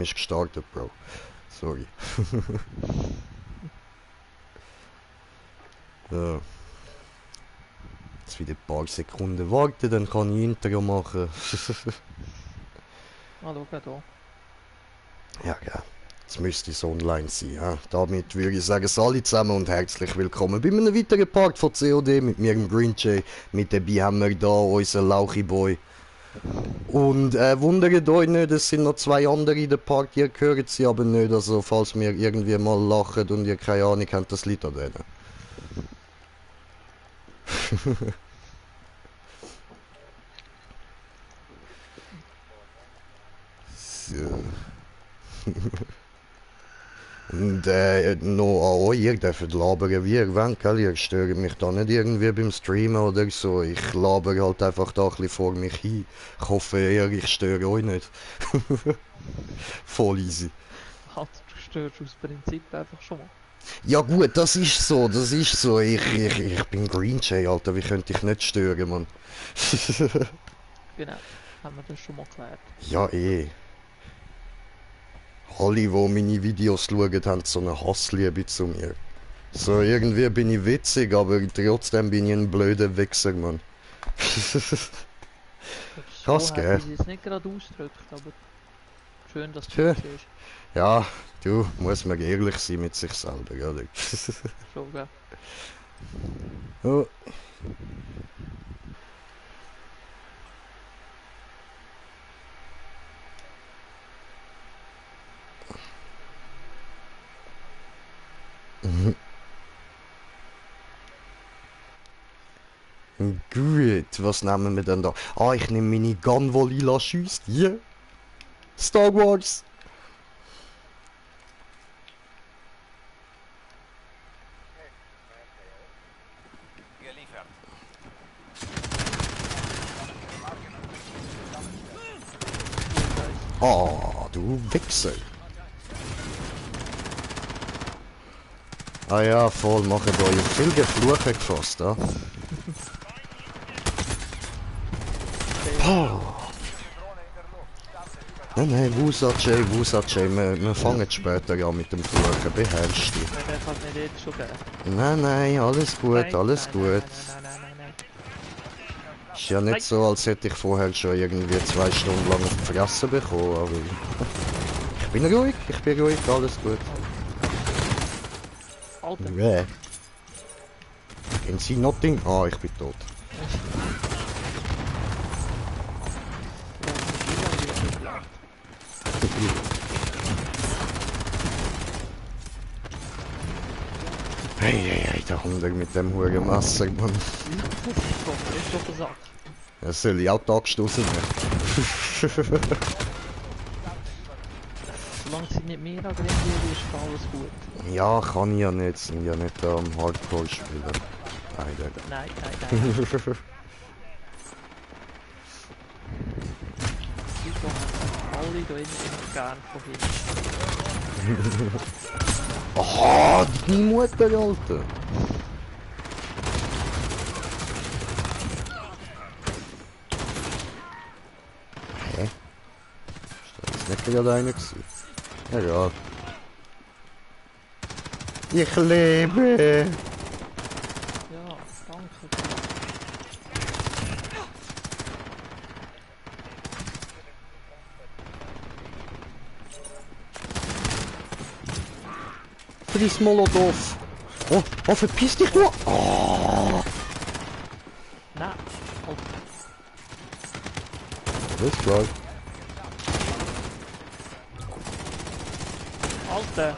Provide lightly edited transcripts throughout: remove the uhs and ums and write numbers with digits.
Ist gestartet, Bro. Sorry. Ja. Jetzt wieder ein paar Sekunden warten, dann kann ich Intro machen. Ah, schau hier. Ja, gell. Jetzt müsste es online sein. Ja. Damit würde ich sagen, alle zusammen und herzlich willkommen bei einem weiteren Part von COD mit mir, dem Green Jay. Mit dabei haben wir da unseren Lauchi Boy. Und wundert euch nicht, es sind noch zwei andere in der Party, ihr hört sie aber nicht. Also, falls wir irgendwie mal lachen und ihr keine Ahnung habt, das liegt an denen. So. Und noch an euch, ihr dürft labern wie ihr wollt, gell? Ihr stört mich da nicht irgendwie beim Streamen oder so. Ich laber halt einfach da ein bisschen vor mich hin. Ich hoffe eher, ich störe euch nicht. Voll easy. Halt, du störst aus Prinzip einfach schon mal. Ja gut, das ist so, das ist so. Ich bin Green Jay, Alter, wie könnte ich nicht stören, Mann? Genau, haben wir das schon mal geklärt. Ja eh. Alle, die meine Videos schauen, haben so eine Hassliebe zu mir. So, irgendwie bin ich witzig, aber trotzdem bin ich ein blöder Wichser, Mann. Krass, So gell? hätte ich es nicht gerade ausgedrückt, aber schön, dass du Tja. es siehst. Ja, du, muss man ehrlich sein mit sich selber, oder? Schon, gell? Oh. Mhm. Gut, was nehmen wir denn da? Ah, ich nehme meine Gun, die lila schießt. Yeah. Star Wars. Geliefert. Ah, du Wichser. Ah ja, voll, macht euch viel Gefluche gefasst, ah. Oh. Nein, Wusa Jay, wir fangen später an mit dem Fluchen, beherrsch dich. Nein, der kann es nicht jetzt schon geben. Nein, alles gut, Nein, alles nein, gut. Nein. Ist ja nicht so, als hätte ich vorher schon irgendwie 2 Stunden lang auf die Fresse bekommen, aber... ich bin ruhig, alles gut. Alter. Wer? Can see nothing? Ah, ich bin tot. Hey, der Hund mit dem hohen Messer, Mann. Ist doch gesagt. Das soll ich auch angestoßen werden. Solange sie nicht mehr aggressieren, ist alles gut. Ja, kann ich ja nicht, sind ja nicht am Hardcore spielen. Leider. Nein. Die kommen alle da innen gern von hinten. Aha, die Mutter, Alter! Hä? Ist das nicht gerade einer gewesen? Egal. Ich lebe! Ja, danke. Friss Molotov! Oh, verpiss dich nur! Oh! Nein, Alter. Alles klar. Alter!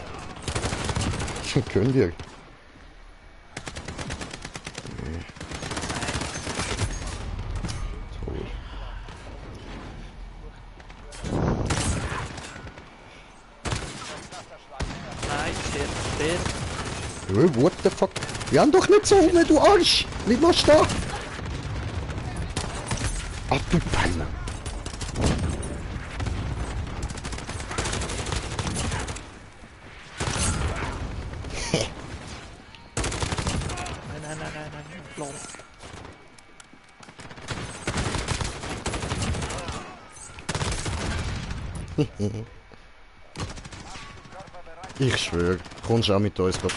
Könnt ihr? Nee. Toll. Nein, der. What the fuck? Wir haben doch nicht so rum, du Arsch! Bleib mal stehen! Ach du Penner! Nein, Blau. Ich schwöre, kommst auch mit uns zocken.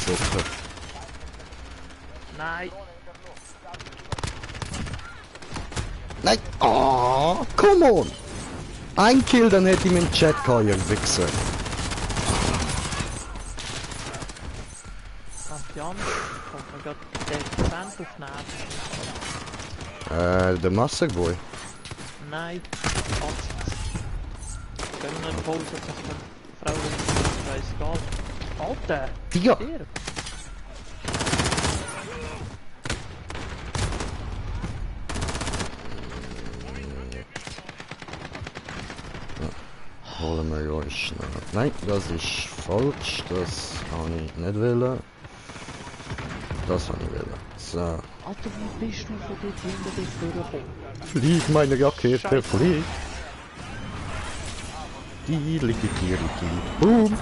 Nein! Nein! Oh, come on! Ein Kill, dann hätte ich meinen Chat gehabt, ihr Wichser. Ach, Jan, kommt mir gerade der Cent aufnehmen. Der Masterboy. Nein, Arzt. Können wir einen Pause machen? Frau, weiss gar nicht. Alter! Digga! Stirb! Holen wir uns schnell. Nein, das ist falsch. Das habe ich nicht wollen. Das habe ich wollen. So. Alter, wie bist du von dort hinter dich durchgekommen? Flieg, meine Rakete, Scheiße. flieg! Boom!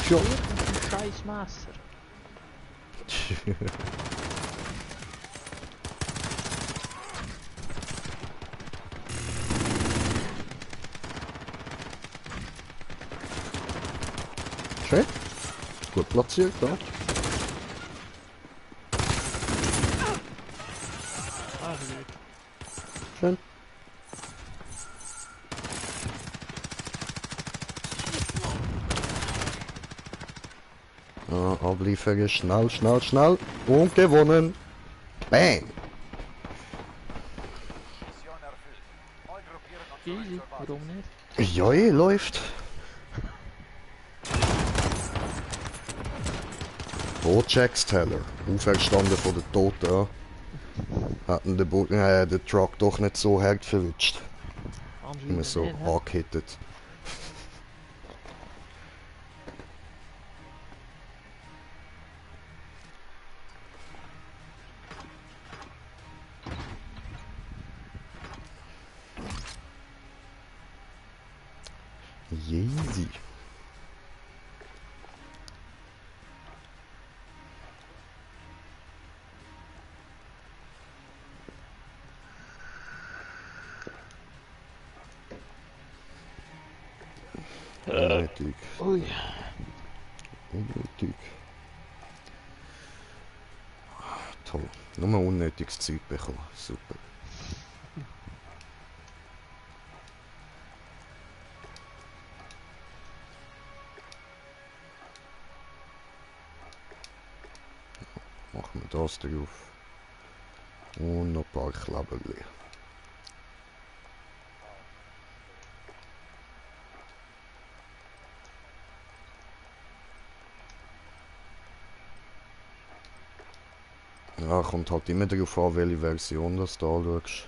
Ja. Ein scheiß Messer. Schön. Gut platziert, da. Ah, blöd. Schön. Abliefern, schnell, schnell, schnell. Und gewonnen. Bang. Mission erfüllt. Neugruppieren und zurück Easy, zur Basis. warum nicht? Ja, läuft. Jacksteller, auferstanden von den Toten, ja. Hatten den Truck doch nicht so hart verwünscht. Immer so Anscheinend nicht, hä? angehittet. Easy. Unnötig. Ui. Unnötig. Toll. Nur unnötiges Zeug bekommen. Super. Machen wir das drauf. Und noch ein paar Kleberli. Ja, kommt halt immer darauf an, welche Version das du anschaust.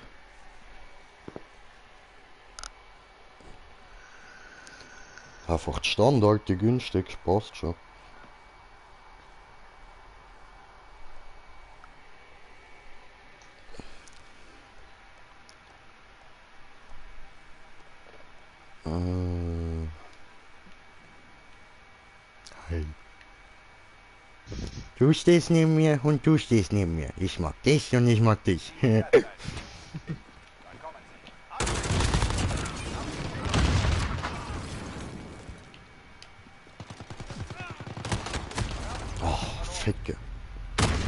Einfach die Standard, die günstig, passt schon. Hey. Du stehst neben mir und du stehst neben mir. Ich mag dich und ich mag dich. Dann kommen sie. Oh, Ficke.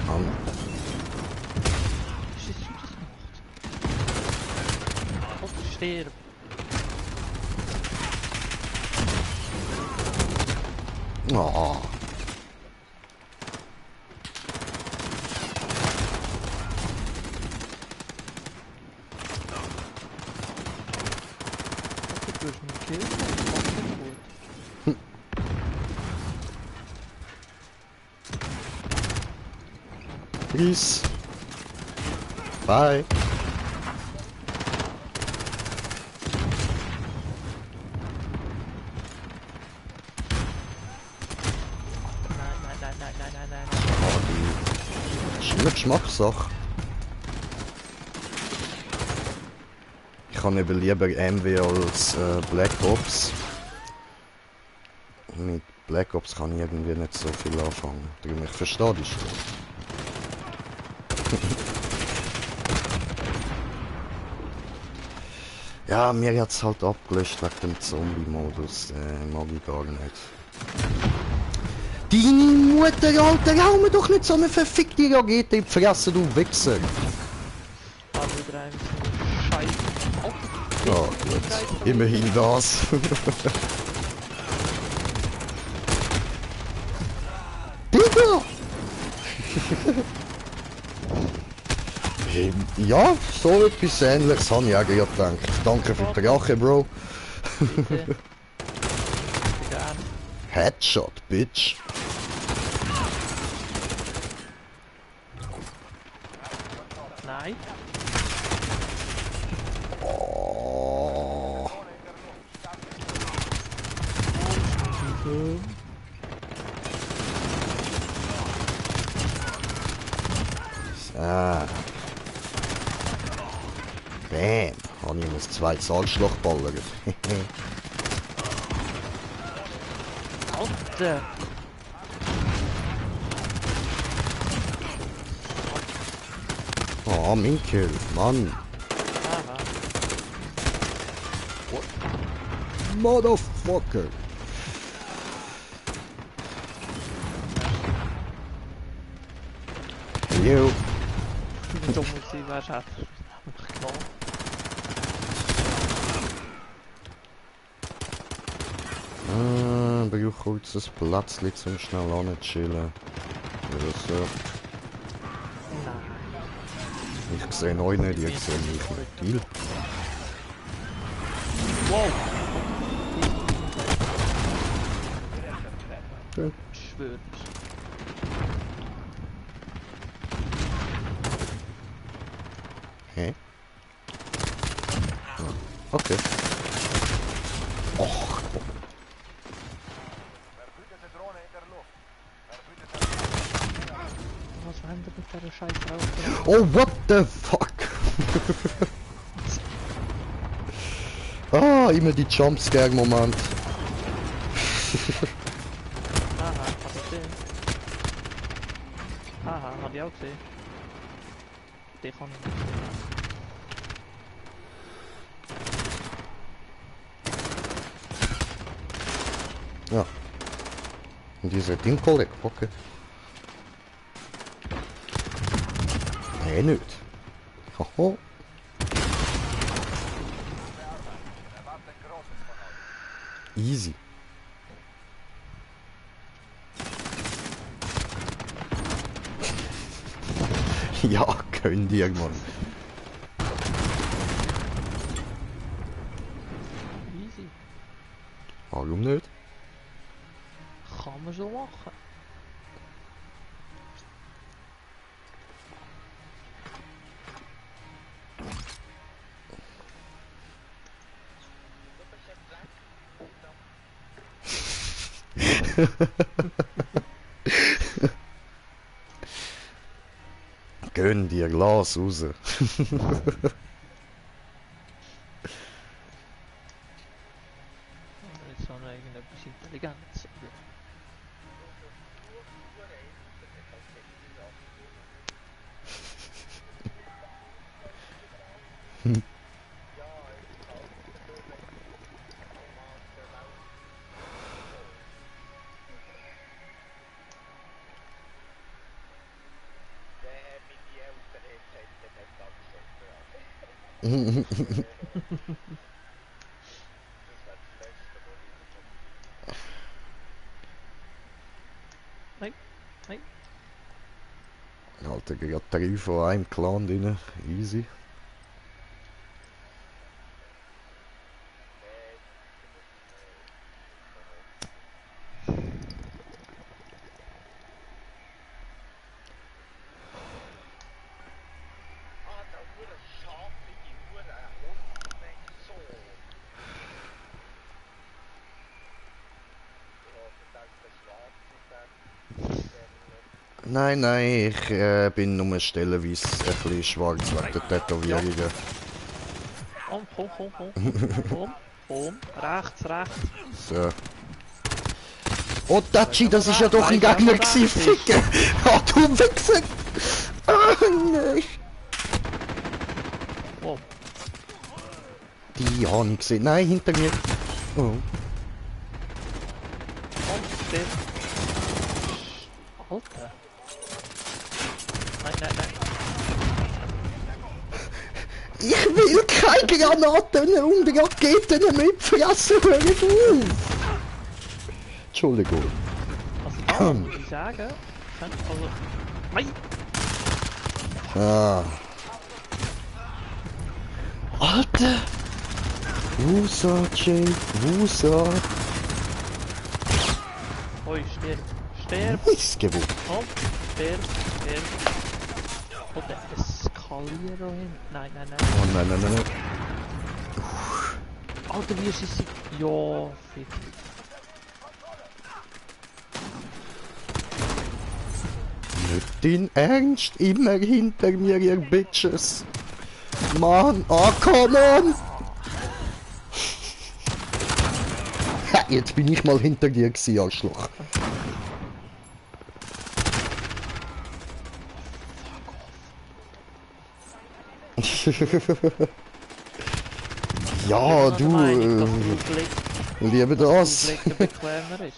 Mann. Was hast du das gemacht? Gott, stirb. Oh. Du hast mich gekillt, das macht nicht gut. Peace. Bye. Nein. Oh, die ist immer Geschmackssache. Ich habe eben lieber MW als Black Ops. Mit Black Ops kann ich irgendwie nicht so viel anfangen. Darum ich verstehe die schon. Ja, mir hat's halt abgelöscht wegen dem Zombie-Modus. Mag ich gar nicht. Deine Mutter, Alter, hau mir doch nicht so eine verfickte Rakete in die Fresse, du Wichser! Aber wieder ein Scheiß. Ja, gut. Immerhin das. Digga! Ja, so etwas Ähnliches habe ich auch gerade gedacht. Danke für die Rache, Bro. Bitte. Gern. Headshot, Bitch. Nein. Oh. So. Bam. Habe ich ihm ein zweites Arschloch ballert. Alter. Oh, mein Kill, Mann. Aha. Motherfucker. Yo. Dumm muss ich was hat. Genommen. Brauche kurz ein Platzchen zum schnell anchillen. Oder so. Nein. Ich sehe euch nicht, ich sehe mich nicht. Deal. Wow. Ja. Ich schwör's. Hä? Ah, okay. Och. Verbündete Drohne in der Luft. Verbündete Was haben wir mit dieser Scheiß raus? Oh, what the fuck? Immer die Jumpscare-Moment. Aha, hab ich gesehen. Aha, hab ich auch gesehen. Den kann ich nicht sehen. Ja. Und diese Ding-Kolleg, okay. Nee, nicht. Hoho. erwarten Großes von euch. Easy. Ja, könnt ihr, Mann. Easy. Warum nicht? Kann man so machen. Gönn dir Glas raus. Jetzt haben wir irgendetwas Intelligentes. Nein, nein. Alter, gerade 3 von einem Clan drin. Easy. Nein, nein, ich bin nur stellenweise ein bisschen schwarz wegen der Tätowierungen. Komm. Rechts, rechts. So. Oh, Tachi, das ist ja doch ein Gegner gewesen, Ficker! Ah, du Wichser! Ah, nein. Wow. Die habe ich gesehen. Nein, hinter mir. Oh. Und der... Alter. Nein, nein, nein. Ich will keine Granaten und Raketen mitfressen, hör auf! Entschuldigung. Also da muss ich sagen, also... Nein! Ah. Alter! Wusa, Jay, Wusa. Ui, stirb. Stirb. Missgeburt. Komm. Stirb. Stirb. Und der Eskaliero hin. Nein, nein, nein. Oh nein, nein, nein, nein. Alter, wie ist es? Ja, fick. Nicht dein Ernst? Immer hinter mir, ihr Bitches. Mann, ah, come on! Ha, jetzt bin ich mal hinter dir gewesen, Arschloch. Ja, Ich bin der du, Meinung, dass der Aufleg- liebe dass der das. Aufleg der bequemer ist.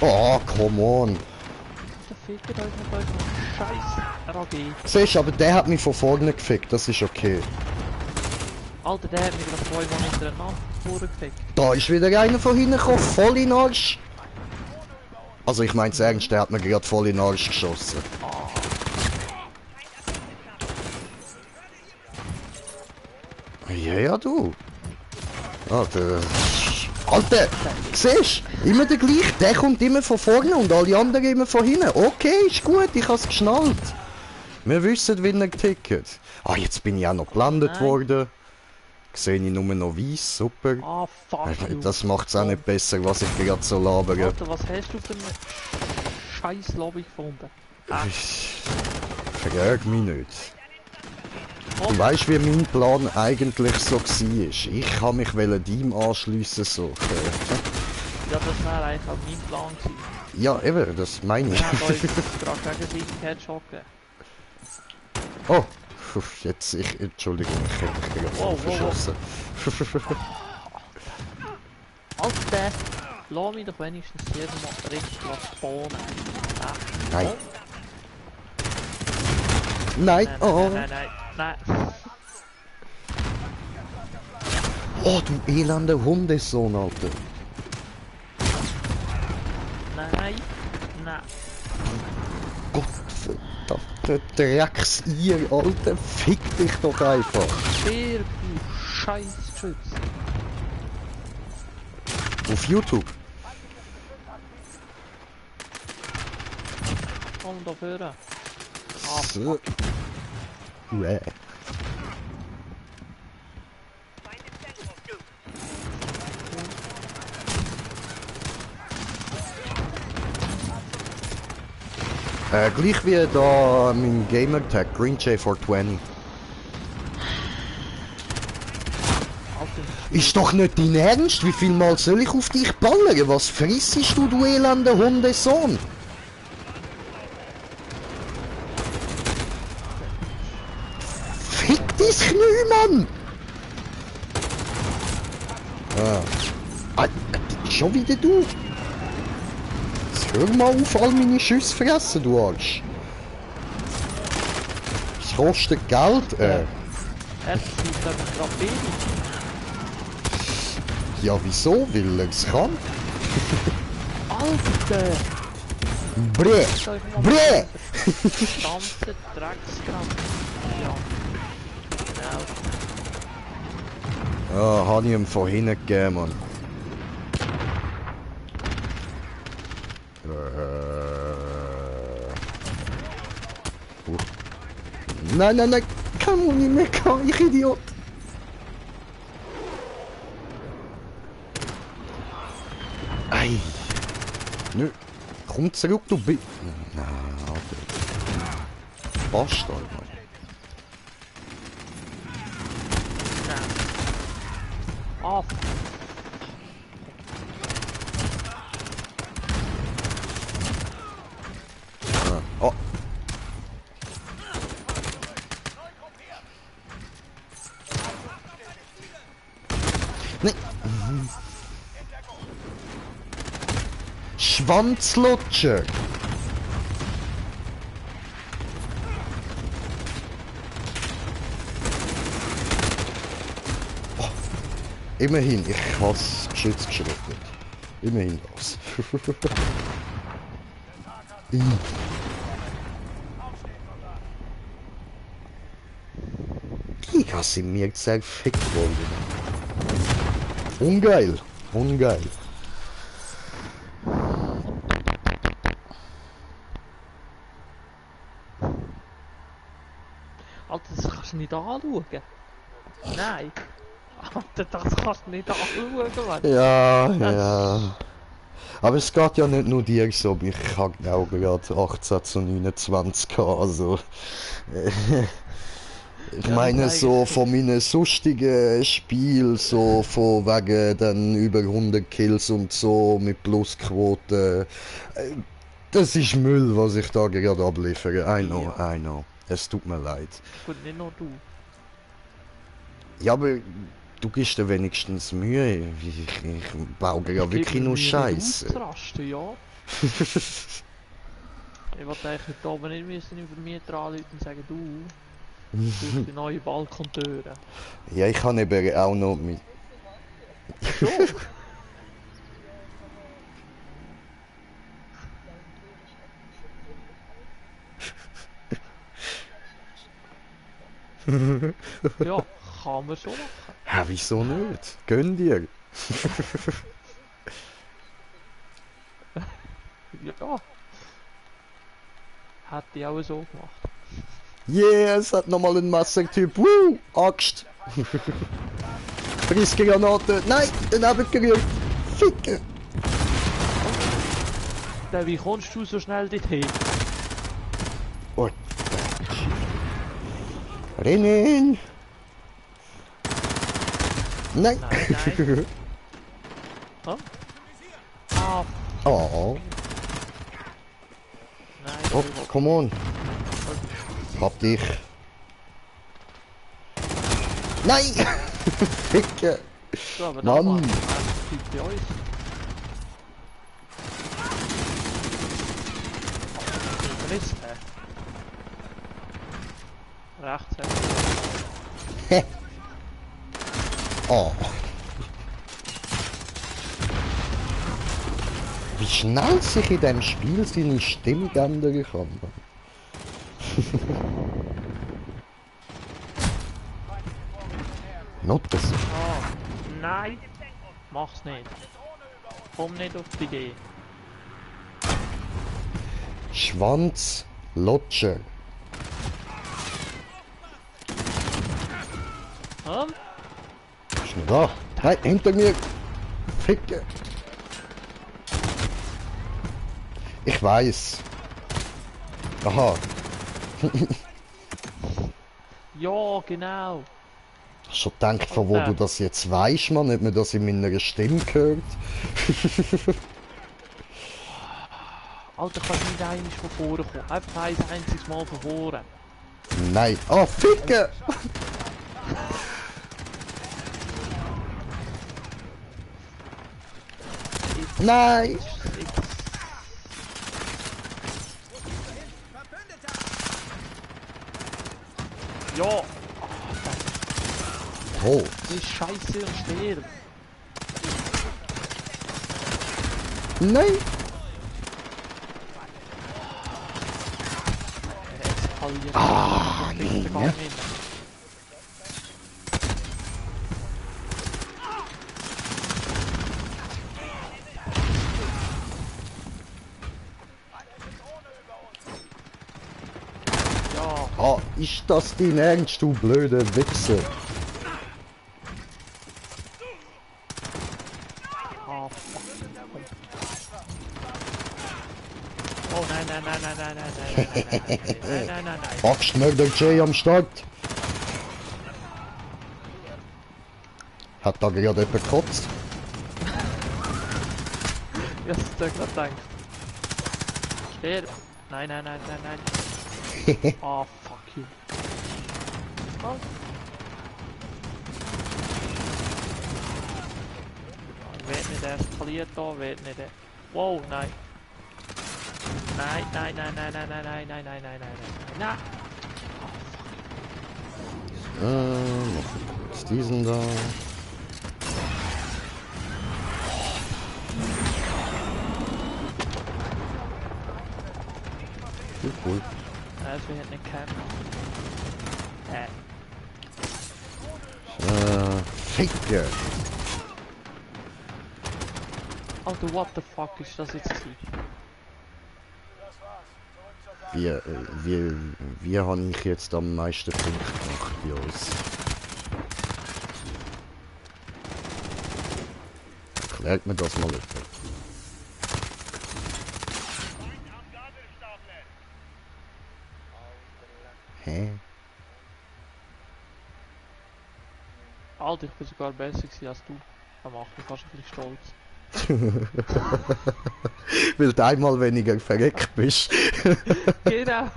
Oh, come on. Der fickt euch mit eurem scheiß RAG. Siehst du, aber der hat mich von vorne gefickt, das ist okay. Alter, der hat mich gerade 2 Mal hintereinander vorgefickt. Da ist wieder einer von hinten gekommen, voll in den Arsch. Also ich mein's ernst, der hat mir gerade voll in den Arsch geschossen. Ja, ja, du. Alter. Alter, siehst du? Immer der gleiche. Der kommt immer von vorne und alle anderen immer von hinten. Okay, ist gut, ich hab's geschnallt. Wir wissen, wie er tickt. Ah, jetzt bin ich auch noch geblendet Nein. worden. Sehe ich nur noch weiß, super. Ah, fuck you. Das macht's auch nicht besser, was ich gerade so labere. Alter, was hast du für eine scheiß Lobby gefunden? Ich frag mich nicht. Du weißt, wie mein Plan eigentlich so war. Ich habe mich deinem anschliessen so. Ja, das wäre eigentlich auch mein Plan gewesen. Ja, eben, das meine ich. Wir haben uns gerade gegenseitig Headshot gegeben. Oh, jetzt Entschuldigung, ich hätte dich gerade Wow, wow, verschossen. Alter, lass mich doch wenigstens hier mal richtig spawnen. Nein. Oh. Nein, Nein, oh. nein, nein, nein. Oh, du elender Hundesohn, Alter. Nein, nein. Gottverdammte Drecks-Ihr, Alter. Fick dich doch einfach. Stirb, du Scheißschütz. Auf YouTube. Komm da vorne. Ah, So. Gleich wie da mein Gamertag, GreenJ420. Alter. Ist doch nicht dein Ernst? Wie viel Mal soll ich auf dich ballern? Was frissest du, du elender Hundesohn? Fick dein Knie, Mann! Schon wieder du? Jetzt hör mal auf, all meine Schüsse fressen, du Arsch. Es kostet Geld, Er schießt aber gerade wenig. Ja, wieso? Weil er es kann. Alter! Brä! Brä! Ganze Dreckskram. Ja. Genau. Ja, habe ich ihm von hinten gegeben, Mann. Nein, nein, nein, kann man nicht mehr gehen, ich Idiot. Ei. Nö. Komm zurück, du Bi... Na, Alter. Bastard, Mann. Ah, Schwanzlutscher! Oh, immerhin, ich hab's Geschütz geschrottet. Immerhin das. Ich hasse mir zerfickt worden. Ungeil, ungeil. Alter, das kannst du nicht anschauen. Nein. Alter, das kannst du nicht anschauen, Mann. Ja, ja. Aber es geht ja nicht nur dir so, ich habe auch gerade 18 zu 29 gehabt, also... Ich Ja, meine das so eigentlich- von meinen sonstigen Spielen, so von wegen dann über 100 Kills und so mit Plusquote. Das ist Müll, was ich da gerade abliefere. I know, I know. Es tut mir leid. Gut, nicht nur du. Ja, aber du gibst dir wenigstens Mühe. Ich baue ja Ich wirklich gebe nur mir Mühe, nicht Scheiße. auszurasten, ja. Ich wollte eigentlich heute oben nicht müssen über mir anrufen und sagen, du, durch die neue Balkontüre. Ja, ich kann eben auch noch mit. Schon? Ja, kann man schon machen. Hä, wieso nicht? Gönn dir. Ja. Hätte ich auch so gemacht. Yeah, es hat nochmal einen Messertyp. Woo! Axt! Frissgranate! Nein! Daneben gerührt! Ficke! Dann, wie kommst du so schnell dorthin? Oh. Rennen! Nein! Nein, Oh? Ah, Oh, nein. oh, come on! Hab dich! Nein! Ficke! So, aber Mann. da, Mann. Typ bei uns. Wo ist der? Rechts, ja. Oh. Wie schnell sich in diesem Spiel seine Stimmung ändern kann. Not das. Ah, nein. Mach's nicht. Komm nicht auf die Idee. Schwanz Lutscher. Hm? Ist noch da? Nein, hinter mir! Ficke! Ich weiß. Aha. Ja, genau. Hast schon gedacht, von wo du das jetzt weißt, Mann? Nicht mehr, dass in meiner Stimme gehört? Alter, kannst du nicht einmal von vorne kommen. Einfach ein einziges Mal von vorne. Nein. Oh, Ficke! Nein! Ja, Tot. das ist scheiße und stirb. Nein! Eskaliert. Ah, Das kriegt er gar nee. nicht mehr. Ja, Ah, ist das dein Ernst, du blöde Wichser? ah, fuck. Oh nein, nein, nein, nein, nein, nein, nein, nein, nein, nein, nein, nein. Axtmörder Jay am Start. Hat da gerade jemand gekotzt? Ja, das hat er gerade gedacht. Stirb. Nein, nein, nein, nein, nein. Ah, fuck you. Oh. Wird nicht eskaliert da, wird nicht. Wow, nein. Nein, nein, nein, nein, nein, nein, nein, nein, nein, nein, nein, nein, nein. Noch kurz diesen da. Cool. Also wir hätten einen Camp. Ficke! Alter, what the fuck ist das jetzt gewesen? Wie habe ich jetzt am meisten Punkte gemacht bei uns? Erklärt mir das mal jemand? Hä? Alter, ich bin sogar besser gewesen als du. Das macht mich fast ein bisschen stolz. Weil du einmal weniger verreckt bist. Genau.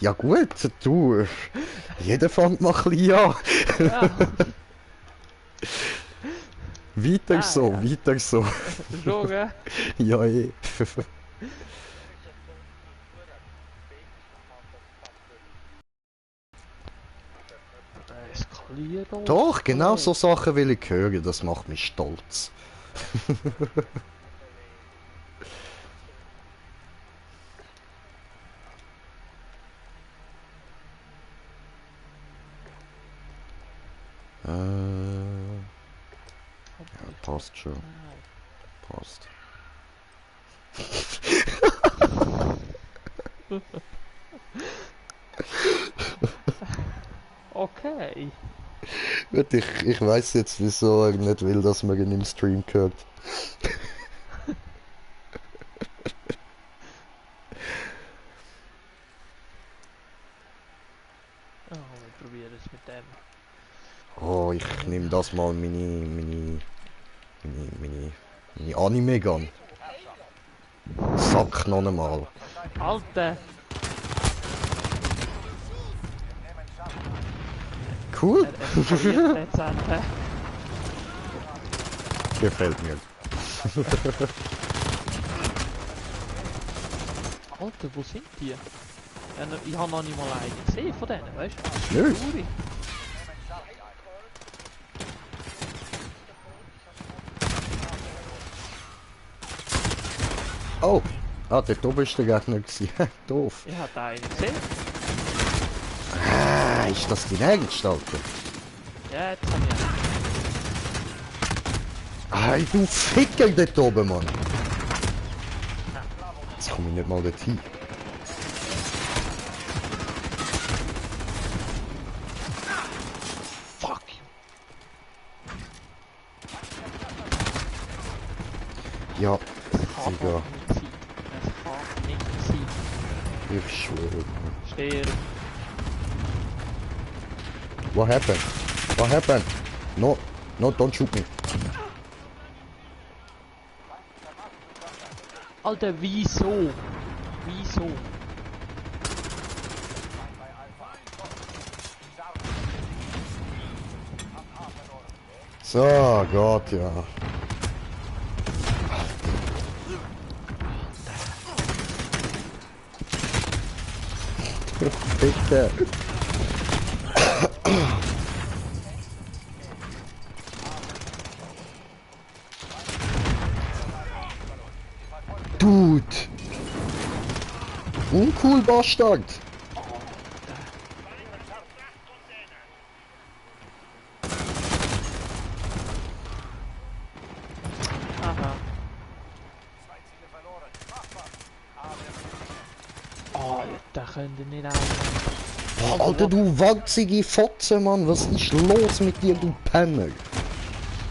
Ja gut, du. Jeder fängt mal ein bisschen an. Ja. Weiter so, ja. weiter so. Schon, gell? Ja, eh. Eskaliert doch. Doch, genau so Sachen will ich hören, das macht mich stolz. Ja, passt schon. Passt. Okay. Ich weiß jetzt, wieso er nicht will, dass man ihn im Stream hört. Oh, wir probieren es mit dem. Oh, ich nehme das mal meine Anime-Gun. Sack noch einmal. Alter! Cool. Er eskaliert jetzt Alter. Gefällt mir. Alter, wo sind die? Ich habe noch nicht mal einen gesehen von denen, weißt du? Nö. Uri. Oh! Ah, dort oben ist der Gegner gewesen. Doof. Ich habe einen gesehen. Ah, ist das dein Ernst, Alter? Ja, jetzt habe ich einen. Hey, du Ficker dort oben, Mann! Jetzt komme ich nicht mal dorthin. Fuck! Ja, Kann Digga, nicht sein. Es kann nicht sein. ich schwöre. Stirb. What happened? What happened? No, no, don't shoot me. Alter, wieso? Wieso? So, Gott, ja. Bitte. Dude. Uncool, Bastard. Aha. Alter, könnt ihr nicht auch. Oh, Alter, du watzige Fotze, Mann. Was ist los mit dir, du Penner?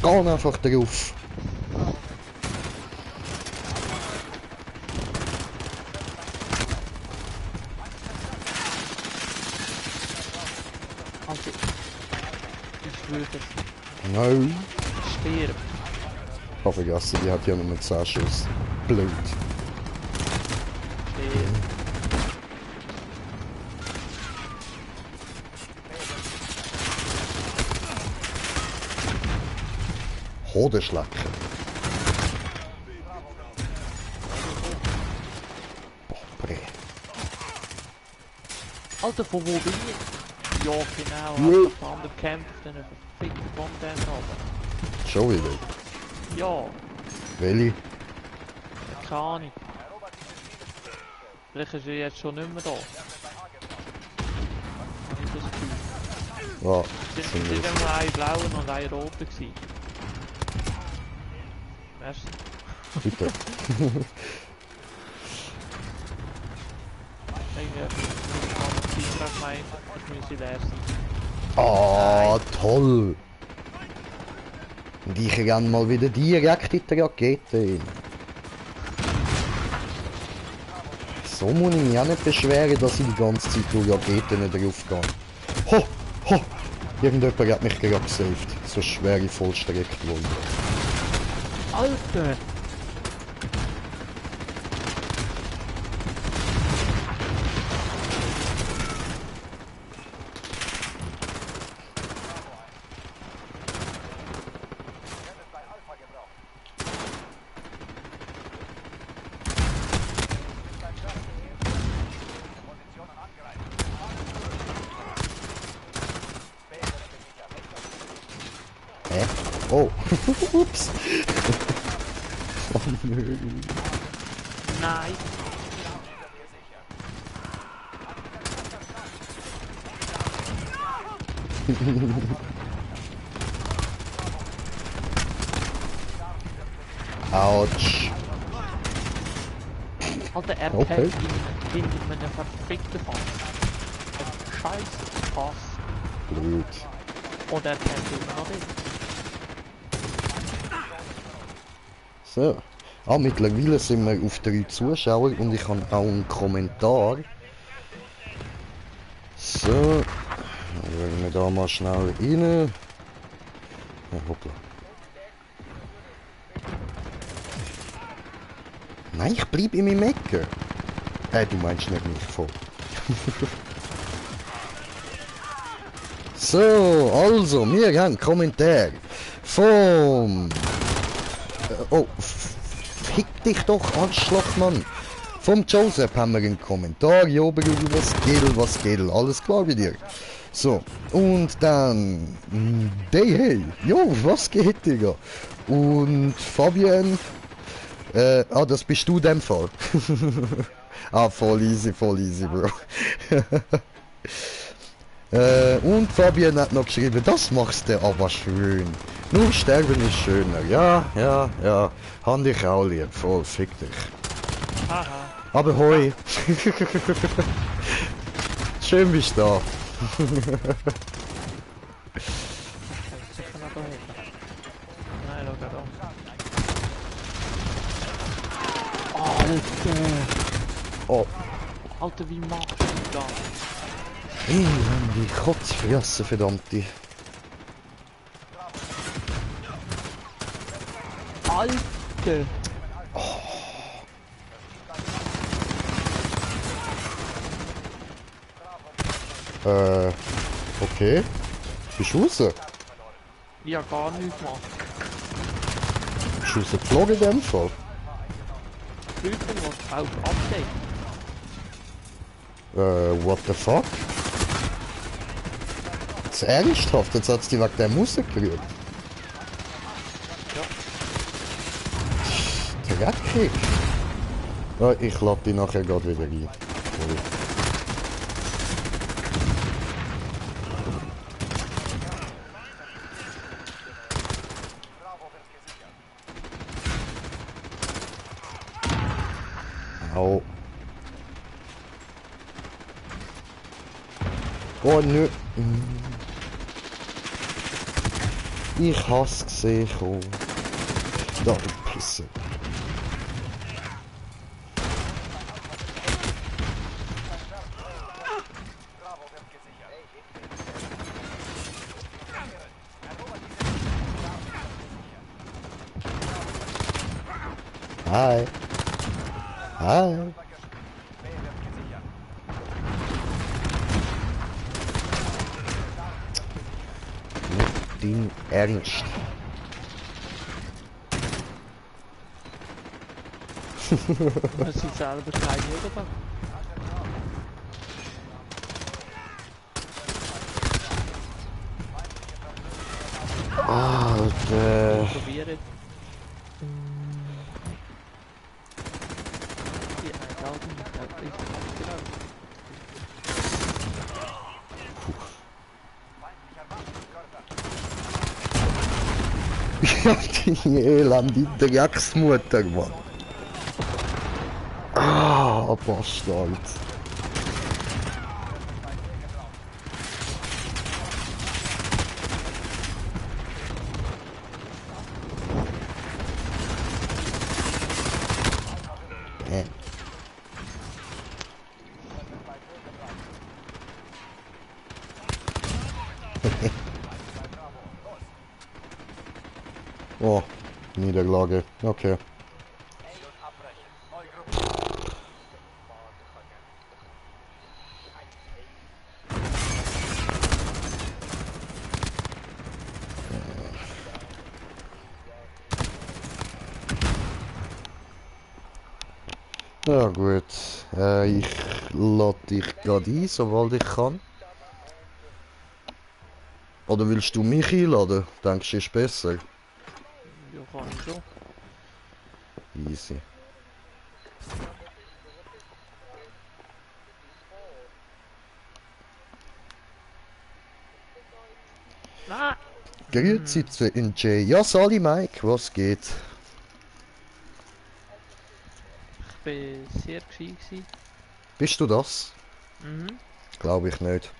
Geh einfach drauf. Alter. Ich schwöre es. Nein. Stirb. Ich habe vergessen, die hat ja nur 10 Schuss. Blöd. Stirb. Hodenschlecken. Alter, von wo bin ich? Ja, genau, Ja. auf der anderen Camp, auf den verfickten Content runter. Schon wieder. Ja, Welche? keine Ahnung. Vielleicht ist er jetzt schon nicht mehr da. Habe ich das Gefühl. Ja, Es sind sind wir. immer ein blauer und ein roter gewesen. Merci. Bitte. Irgendwie habe ich gemeint, ich müsse leer sein. Ah, toll! Und ich renn mal wieder direkt in die Rakete rein. So muss ich mich auch nicht beschweren, dass ich die ganze Zeit durch Raketen nicht draufgehe. Ho! Ho! Irgendjemand hat mich gerade gesaved. So schwer ich vollstreckt worden. Alter! Hä? Oh! Ups! Oh nö. Nein! Autsch! Alter, er Okay. kennt ihn hinter einem verfickten Fass. Ein scheiß Fass. Blöd. Und er kennt ihn noch nicht. So. Ah, mittlerweile sind wir auf 3 Zuschauer und ich habe auch einen Kommentar. So. Dann schauen wir da mal schnell rein. Ja, hoppla. Nein, ich bleibe in meinem Ecke. Du meinst nicht mich voll. So, also, wir haben einen Kommentar vom... oh, fick dich doch, Arschlochmann. Vom Joseph haben wir einen Kommentar. Jo, Bruder, was geht, alles klar bei dir? So, und dann... hey, jo, was geht, Digga? Und Fabian... das bist du in dem Fall. Ah, voll easy, Bro. Und Fabian hat noch geschrieben, das machst du aber schön. Nur sterben ist schöner. Ja. Hand ich auch lieb, voll, fick dich. Haha. Aber hoi. Schön bist du da. Sicher noch da hinten. Nein, schau da. Alter! Oh, Alter, wie machst du das? ich hab die Kotzfresse, verdammte. Alter! Okay. Bist du raus? Ich hab gar nichts gemacht. Bist du rausgeflogen in dem Fall? Prüfen was auf Update. What the fuck? Das ist ernsthaft, jetzt hat's die wegen der Musik gerührt. Ja. Dreckig. Ja, ich lade die nachher gerade wieder rein. Sorry. Au. Oh nö. Ich hasse gesehen, komm. Da, ich pisse. Hi. Hi. Nicht dein Ernst. Man sieht selber keine Übergang. Alter. Probieren. Die Augen, genau. Die elende Drecksmutter, Mann. Ah, Bastard. Oh, Niederlage. Okay. Abbrechen. Neue Gruppe. Ja gut. Ich lade dich gerade ein, sobald ich kann. Oder willst du mich einladen? Denkst du, ist besser? Ja, kann ich schon. Easy. Nein! Grüezi zu NJ. Ja, Sali Mike, was geht? Ich bin sehr gescheit gewesen. Bist du das? Mhm. Glaube ich nicht.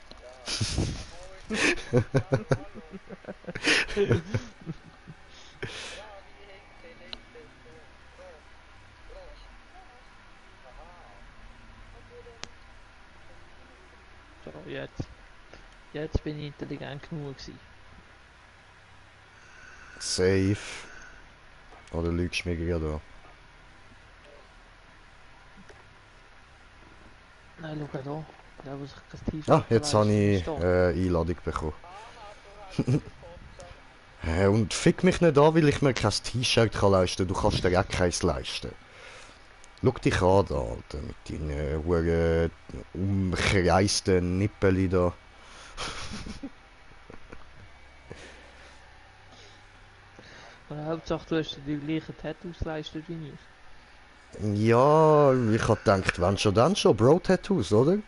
So, jetzt. Jetzt bin ich intelligent genug gewesen. Safe. Oder lügst du mir gerade an? Nein, schau da. Der, der sich kein T-Shirt Ah, jetzt habe leisten ich muss, da. Einladung bekommen. Und fick mich nicht an, weil ich mir kein T-Shirt leisten kann. Du kannst dir auch keins leisten. Schau dich an, da, Alter, mit deinen umkreisten Nippeli da. Aber Hauptsache, du hast dir die gleichen Tattoos geleistet wie ich. Ja, ich hab gedacht, wenn schon, dann schon. Bro-Tattoos, oder?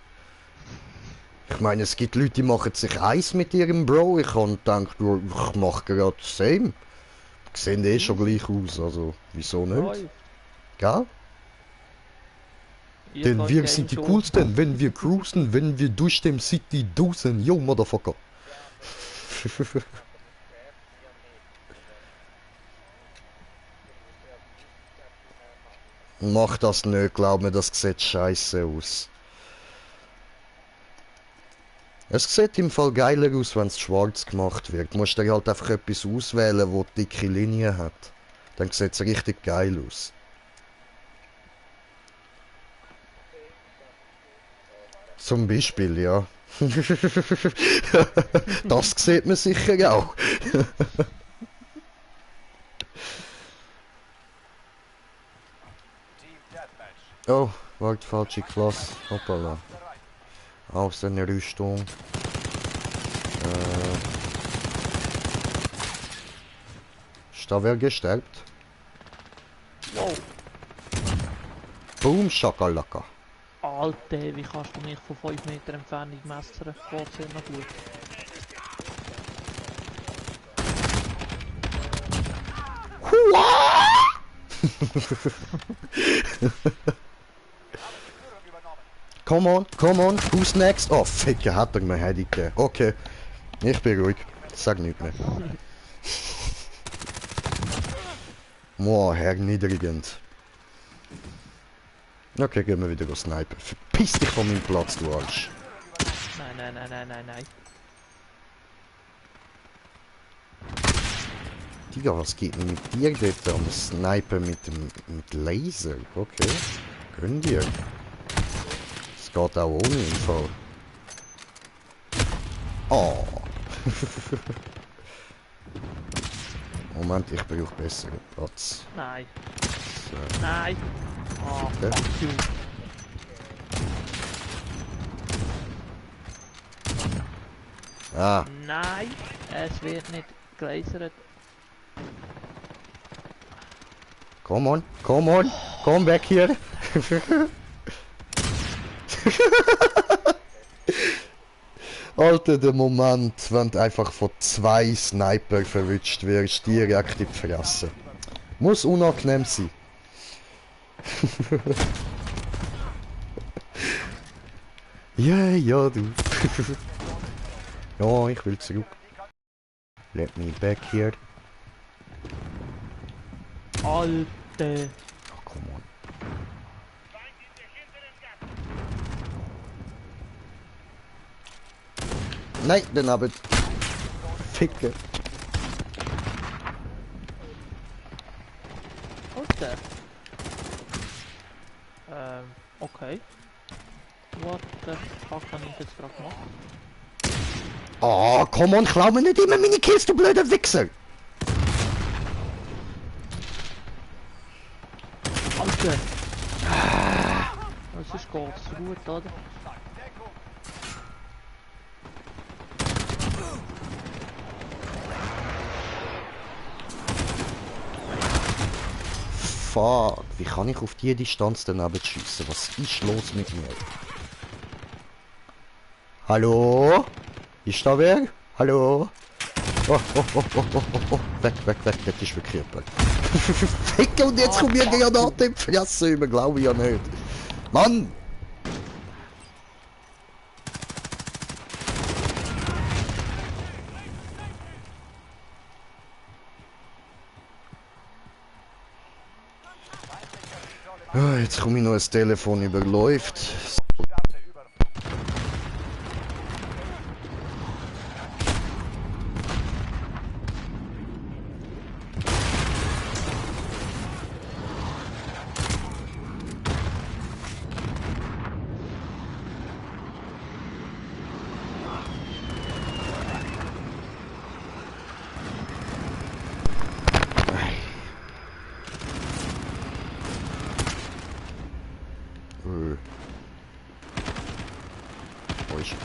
Ich meine, es gibt Leute, die machen sich eins mit ihrem Bro. Ich hab gedacht, ich mach gerade same. Die sehen eh schon gleich aus, also wieso nicht? Läuft. Gell? Ich Denn kann wir Game sind die schon. coolsten, wenn wir cruisen, wenn wir durch dem City dosen. Yo, Motherfucker. Mach das nicht, glaub mir, das sieht scheiße aus. Es sieht im Fall geiler aus, wenn es schwarz gemacht wird. Du musst dir halt einfach etwas auswählen, wo dicke Linien hat. Dann sieht es richtig geil aus. Zum Beispiel, ja. Das sieht man sicher auch. Team Deathmatch. Oh, warte, falsche Klasse. Hoppala. Aus einer Rüstung. Ist da wer gestärkt? Wow. Boom, Schakalaka. Alter, wie kannst du mich von 5 Meter Entfernung messern? Geht sehr noch gut. Come on, who's next? Oh, fick, hat er mir Heidi gegeben. Okay, ich bin ruhig. Sag nichts mehr. Boah, erniedrigend. Okay, gehen wir wieder snipen. Verpiss dich von meinem Platz, du Arsch. Nein. Digga, was geht denn mit dir dort am Snipen mit Laser? Okay, gönn dir. Es geht auch ohne im Fall. Oh. Moment, ich brauche besseren Platz. Nein. So. Nein. Oh, Okay. fuck you. Ah, Nein, es wird nicht gelasert. come on, come on, come back here. Alter, der Moment, wenn du einfach von 2 Sniper verwünscht wirst, direkt in die Fresse. Muss unangenehm sein. Ja, ja, du. Ja, ich will zurück. Let me back here. Alter. Oh, come on. Nein, daneben. Ficken. Alter. Okay. What the fuck habe ich jetzt gerade gemacht? Oh, come on, klau mir nicht immer meine Kills, du blöder Wichser. Alter! Sonst geht's so gut, oder? Fuck, wie kann ich auf die Distanz daneben schiessen? Was ist los mit mir? Hallo? Ist da wer? Hallo? Oh, oh, oh, oh, oh, oh, oh. Weg, weg, weg, das ist wirklich jemand. Ficken, und jetzt kommt mir eine Granate in die Fresse über, glaube ich ja nicht. Mann! Ah, jetzt komme ich noch, das Telefon überläuft. Starte Überflug. Wo ist er?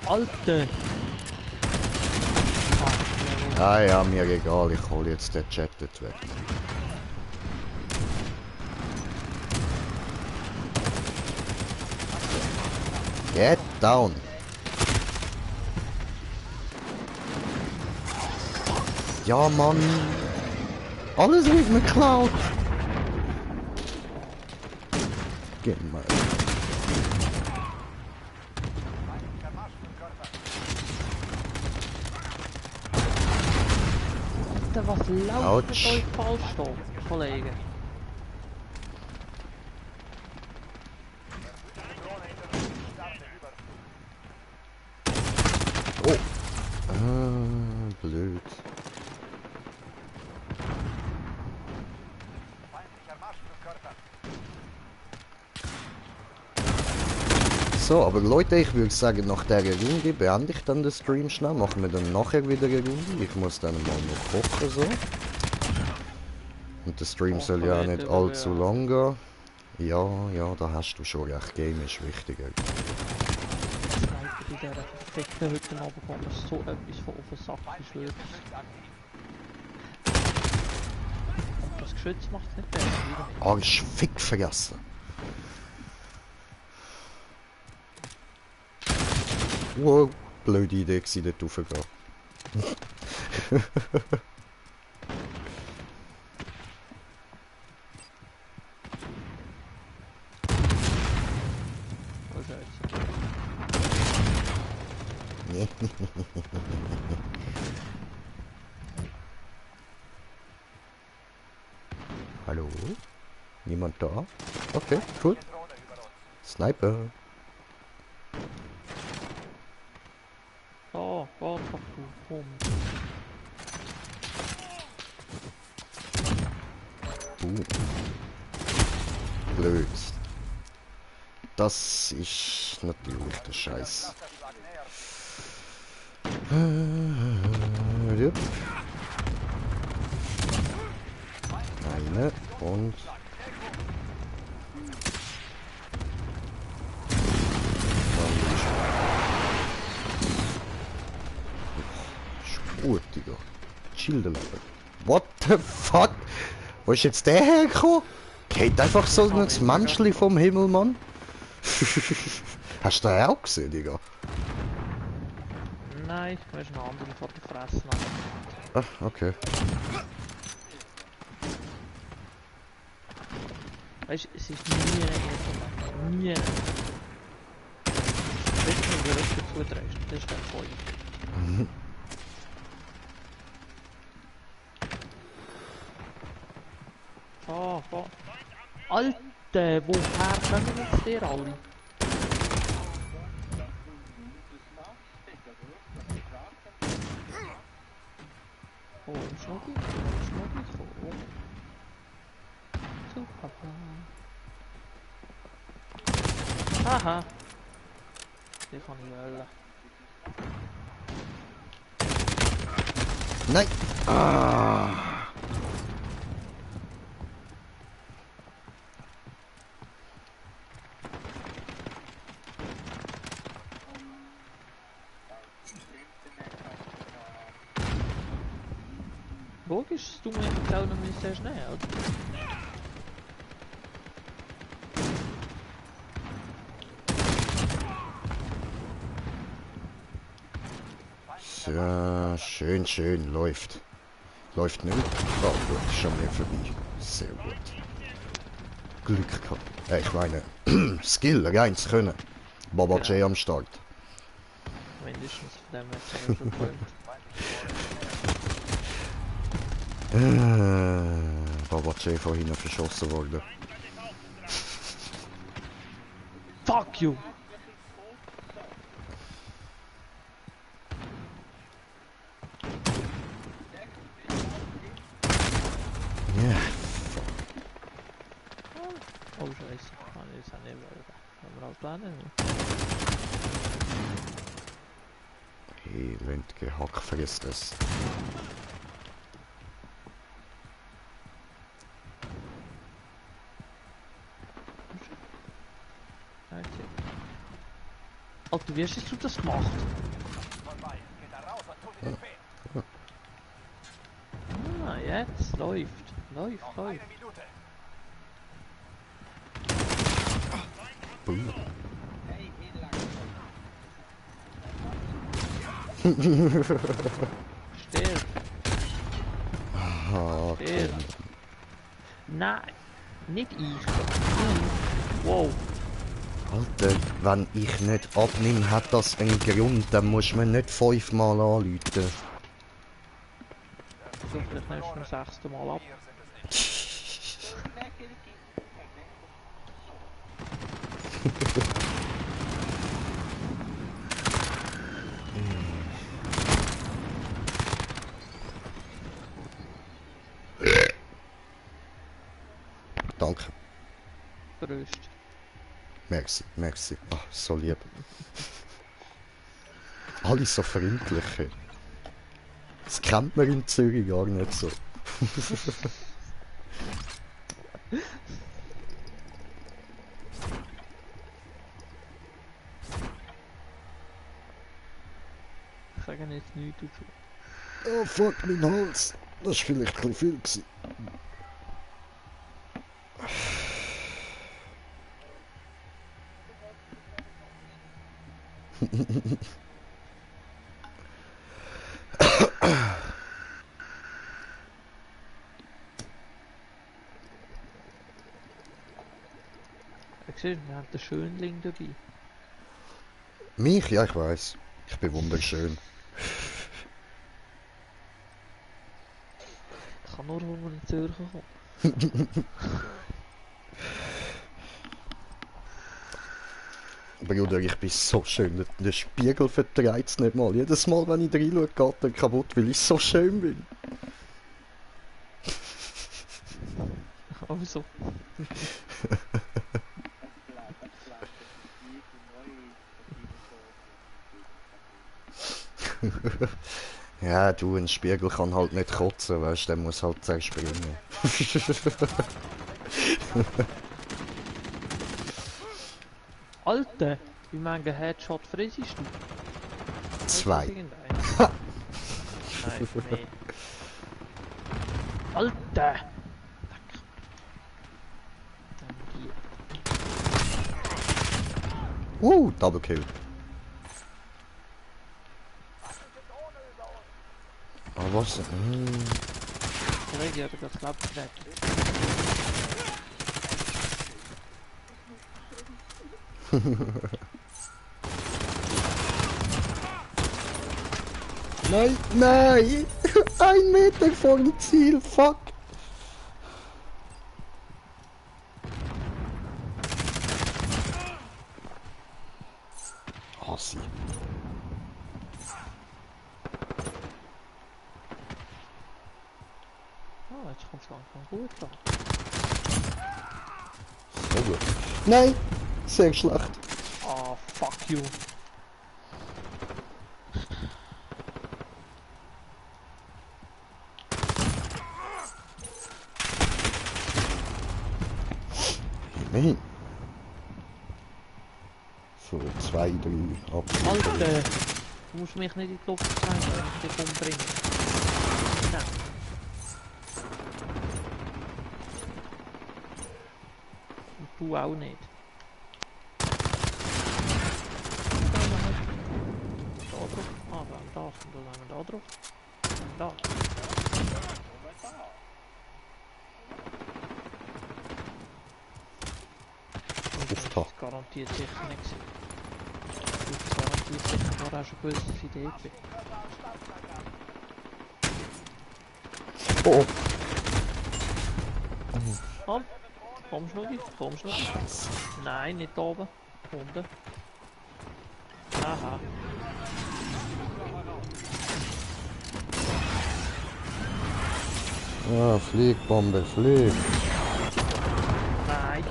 Alter! Ah ja, mir egal, ich hole jetzt den Chat dort weg. Get down! Ja, Mann! Alles wird mir geklaut! Gib mal. Alter, was läuft Autsch. mit euch falsch da, Kollege? Oh! Blöd. Feindlicher Marschflugkörper. So, aber Leute, ich würde sagen, nach dieser Runde beende ich dann den Stream schnell. Machen wir dann nachher wieder eine Runde. Ich muss dann mal noch kochen, so. Und der Stream soll ja auch nicht allzu lang gehen. Ja, ja, da hast du schon recht. Game ist wichtiger. Sniper in dieser verfickten Hütte runterkommen, so etwas von auf den Sack ist wirklich. Und das Geschütz macht es nicht besser, wieder. Arsch, Fick vergessen. Wow, blöde Idee gewesen, dort raufzugehen. Was ist jetzt? Hallo? Niemand da? Okay, cool. Drohne über uns. Sniper. Oh, Gott, fuck du, komm. Blöd. Das ist natürlich der Scheiß. Jupp. Eine und Schilderleben. What the fuck? Wo ist jetzt der hergekommen? Geht einfach so ein Menschli vom Himmel, Mann. Hast du den auch gesehen, Digga? Nein, ich muss einen anderen von der Fresse nehmen. Ah, okay. Weißt du, es ist nie ein nie. Wenn du den Rücken zudrehst, das ist der voll. Oh, oh. Alter, woher kommen jetzt die alle? Oh, Schnucki, oh. Zu Papa. Aha. Die kann ich wollen. Nein! Ah. Logisch, dass du mir erzählen müsstest, nehmen, oder? Ja, schön, läuft. Läuft nicht? Oh gut, schon wieder vorbei. Sehr gut. Glück gehabt. Ich meine, Skill, rein zu können. Baba J Genau. am Start. Mindestens von dem hat es schon verfolgt. Baba J von hinten verschossen worden. Fuck you! Ja. Oh Scheiße, kann ich das auch nicht wollen. Können wir ausblenden? Elend gehackt frisst es. Alter, wie hast du das gemacht? Vorbei. Geht da raus und tut den Befehl. Ah, jetzt läuft. Läuft. Noch eine Minute. Boom. Stirb. Ah, Stirb. Nein, nicht ich. Wow. Alter, wenn ich nicht abnehme, hat das einen Grund, dann muss man nicht 5-mal anrufen. So, vielleicht nimmst du das 6. Mal ab. Hier sind es nicht. Danke. Größt. Merci, merci. Ach, so lieb. Alle so freundlich. Das kennt man in Zürich gar nicht so. Ich sage jetzt nichts dazu. Oh fuck, mein Hals. Das war vielleicht ein bisschen viel. Siehst du, wir haben den Schönling dabei. Mich? Ja, ich weiß. Ich bin wunderschön. Ich kann nur von in Zürich kommen. Bruder, ich bin so schön. Der Spiegel vertreibt es nicht mal. Jedes Mal, wenn ich reinschaue, geht er kaputt, weil ich so schön bin. Also. Ja, du, ein Spiegel kann halt nicht kotzen, weißt du, der muss halt zerspringen. Alter, wie viele Headshot frisst du? 2. Nein, mehr. Alter! Double Kill. Ah, was? Der Regi hat das Lab gerettet. Nein, nein! 1 Meter vor dem Ziel, fuck! Assi. Oh, jetzt kommt's langsam gut da. So gut. Nein! Sehr schlecht. Ah, fuck you. Immerhin. So, 2, 3, ab. Alter! Du musst mich nicht in die Luft zeigen, wenn ich dich umbringe. Nein. Und du auch nicht. Da drauf. Ah, wir haben das und dann haben wir da drauf. Da. Auftrag. Das garantiert sicher nichts. Das garantiert sicher nur auch schon gewusst, dass ich dort bin. Oh, Komm, komm Schnurri, komm Schnurri. Scheiße. Nein, nicht oben. Unten. Aha. Ah, flieg, Bombe, flieg. Nein.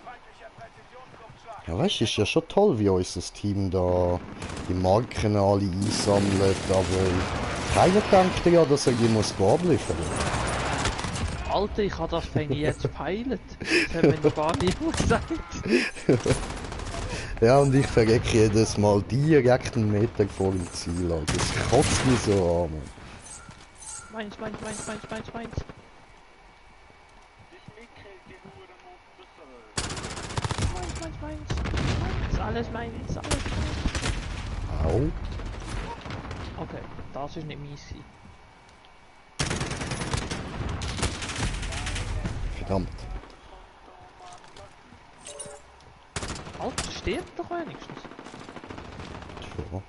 Feindlicher Präzisionsluftschlag. Ja, weißt du, ist ja schon toll, wie unser Team da die Marken alle einsammelt, aber keiner denkt ja, dass er die muss abliefern. Alter, ich habe das fängt jetzt gepeilt. Das hat mir noch gar niemand gesagt. Ja, und ich verrecke jedes Mal direkt einen Meter vor dem Ziel an. Das kotzt mich so an, Mann. Meins. Meins. Alles meins. Au. Okay, das ist nicht meins. Verdammt. Alter, stirbt doch wenigstens. Tja.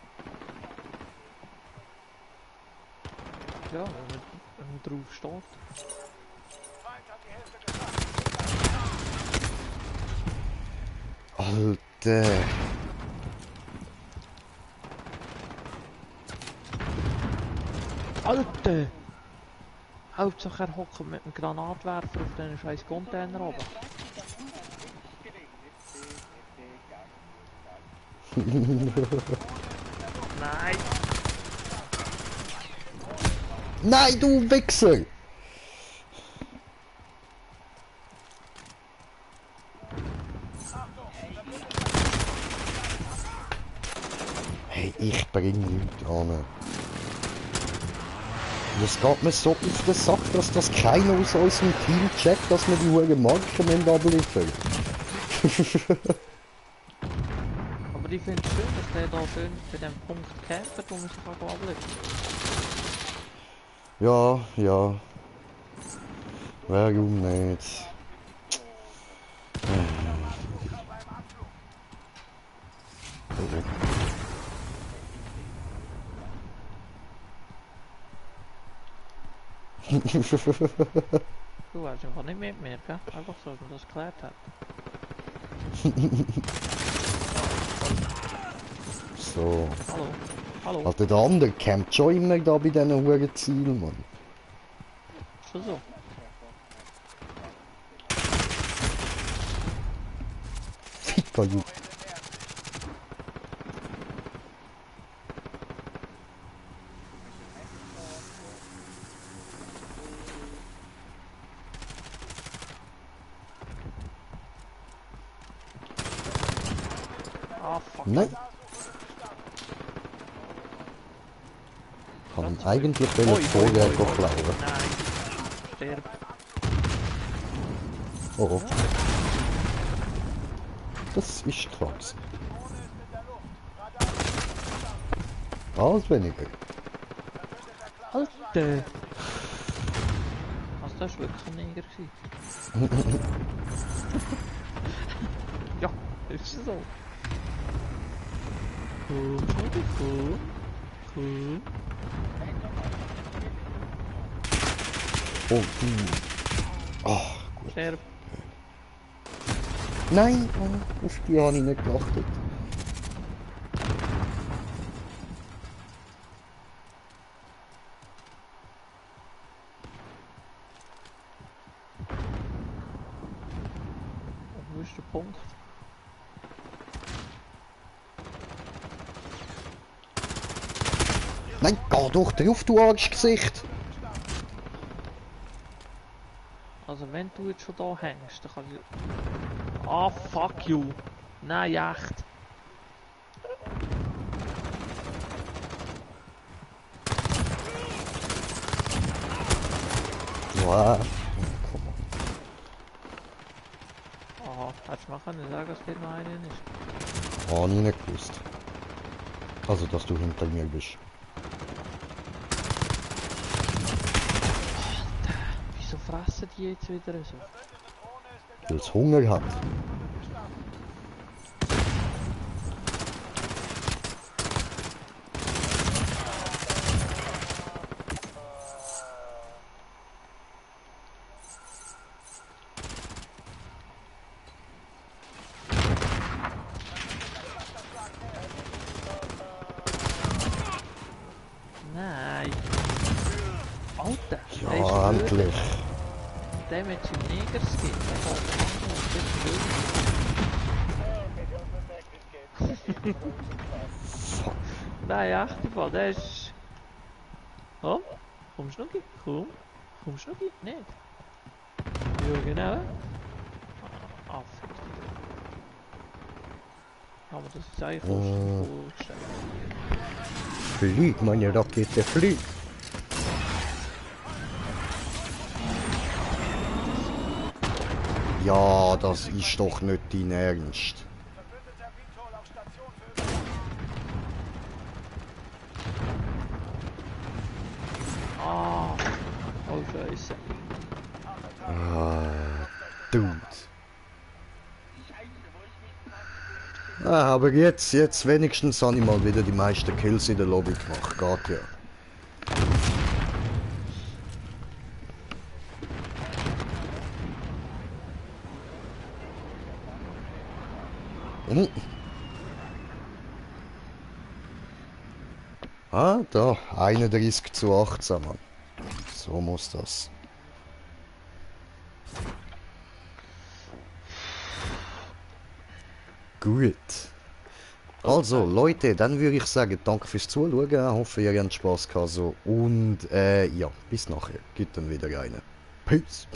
Ja, wenn man drauf steht. Feind hat die Hälfte geschafft. Alter. Alter! Hauptsache er hockt mit einem Granatwerfer auf den scheiß Container oben. Nein! Nein, du Wichser! Hey, ich bring nichts an. Es geht mir so auf den Sack, dass das keiner aus unserem Team checkt, dass wir die hohen Marken abliefern. Aber ich finde es schön, dass der da schön bei dem Punkt kämpft, wo man sich auch abliefern. Ja, ja. Warum nicht? Du warst einfach nicht mit mir, gell? Einfach so, dass man das geklärt hat. So. Hallo. Alter, der andere campt schon immer da bei diesen hohen Zielen, Mann. Schon so. Ficker, you. Nein. Ich kann ihn eigentlich vorher klauen. Nein. Sterb. Oh, oh. Das ist klar gewesen. Alles weniger. Alter! Also das war wirklich ein Neger gewesen. Ja, ist so. Cool. Oh, ach, gut. Sterb. Nein, oh, auf die habe ich nicht geachtet. Wo ist der Punkt? Nein, geh doch drauf, du Arschgesicht! Also wenn du jetzt schon da hängst, dann kann ich... Ah, fuck you! Nein, echt! Ja, komm mal. Aha, hättest du mal können sagen, dass dort noch einer ist? Habe ich nicht gewusst. Also, dass du hinter mir bist. Wieso fressen die jetzt wieder so? Weil es Hunger hat. Nein! Alter! der ist Ja, wirklich- endlich. Der mit seinem Negerskin, der kommt an und das ist Fuck. Nein, echt im Fall, der ist... Komm, komm Schnucki, komm Schnucki, nicht. Ja, genau. Ah, fick dich. Aber das ist eigentlich vorgestellt. Flieg, meine Rakete, flieg. Ja, das ist doch nicht dein Ernst. Verbündeter Vitol auf Station für Ah, oh Scheiße. Dude. Ah, aber jetzt wenigstens habe ich mal wieder die meisten Kills in der Lobby gemacht. Geht ja. Ah, da, 31:18, Mann. So muss das. Gut. Also, Leute, dann würde ich sagen, danke fürs Zuschauen. Ich hoffe, ihr habt Spaß gehabt. So. Und ja, bis nachher. Gibt dann wieder eine. Peace.